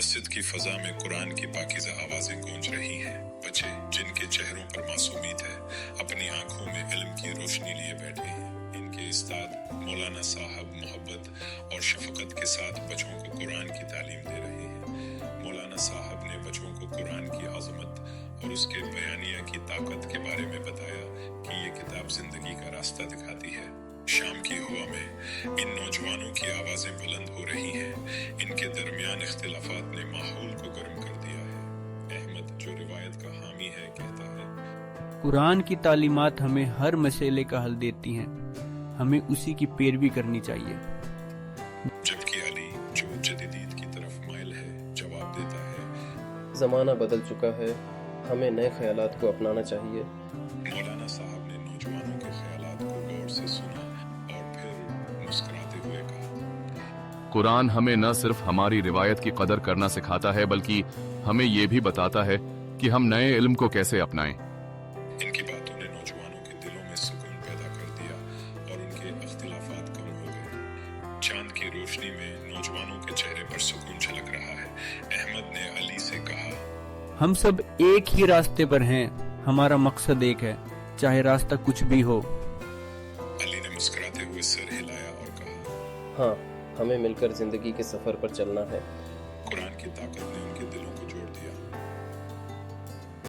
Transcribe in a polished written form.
مسجد کی فضا میں قرآن کی پاکیزہ آوازیں گونج رہی ہیں۔ بچے جن کے چہروں پر معصومیت ہے اپنی آنکھوں میں علم کی روشنی لیے بیٹھے ہیں۔ ان کے استاد مولانا صاحب محبت اور شفقت کے ساتھ بچوں کو قرآن کی تعلیم دے رہے ہیں۔ مولانا صاحب نے بچوں کو قرآن کی عظمت اور اس کے بیانیہ کی طاقت کے بارے میں بتایا کہ یہ کتاب زندگی کا راستہ دکھاتی ہے۔ شام کی ہوا میں ان نوجوانوں کی آوازیں بلند ہو رہی ہیں۔ ان کے درمیان اختلافات نے ماحول کو گرم کر دیا ہے۔ احمد جو روایت کا حامی ہے کہتا ہے، قرآن کی تعلیمات ہمیں ہر مسئلے کا حل دیتی ہیں، ہمیں اسی کی پیروی کرنی چاہیے۔ جبکہ علی جو جدیدیت کی طرف مائل ہے جواب دیتا ہے، زمانہ بدل چکا ہے، ہمیں نئے خیالات کو اپنانا چاہیے۔ مولانا صاحب نے نوجوانوں کے خیالات کو غور سے سنا اور پھر مسکراتے ہوئے کہا، قرآن ہمیں نہ صرف ہماری روایت کی قدر کرنا سکھاتا ہے بلکہ ہمیں یہ بھی بتاتا ہے کہ ہم نئے علم کو کیسے اپنائیں۔ ان کی باتوں نے نوجوانوں کے دلوں میں سکون پیدا کر دیا اور ان کے اختلافات کم ہو گئے۔ چاند کی روشنی میں نوجوانوں کے چہرے پر سکون جھلک رہا ہے۔ احمد نے علی سے کہا، ہم سب ایک ہی راستے پر ہیں، ہمارا مقصد ایک ہے، چاہے راستہ کچھ بھی ہو۔ علی نے مسکراتے ہوئے سر ہلایا اور کہا، ہاں، ہمیں مل کر زندگی کے سفر پر چلنا ہے۔ قرآن کی طاقت نے ان کے دلوں کو جوڑ دیا۔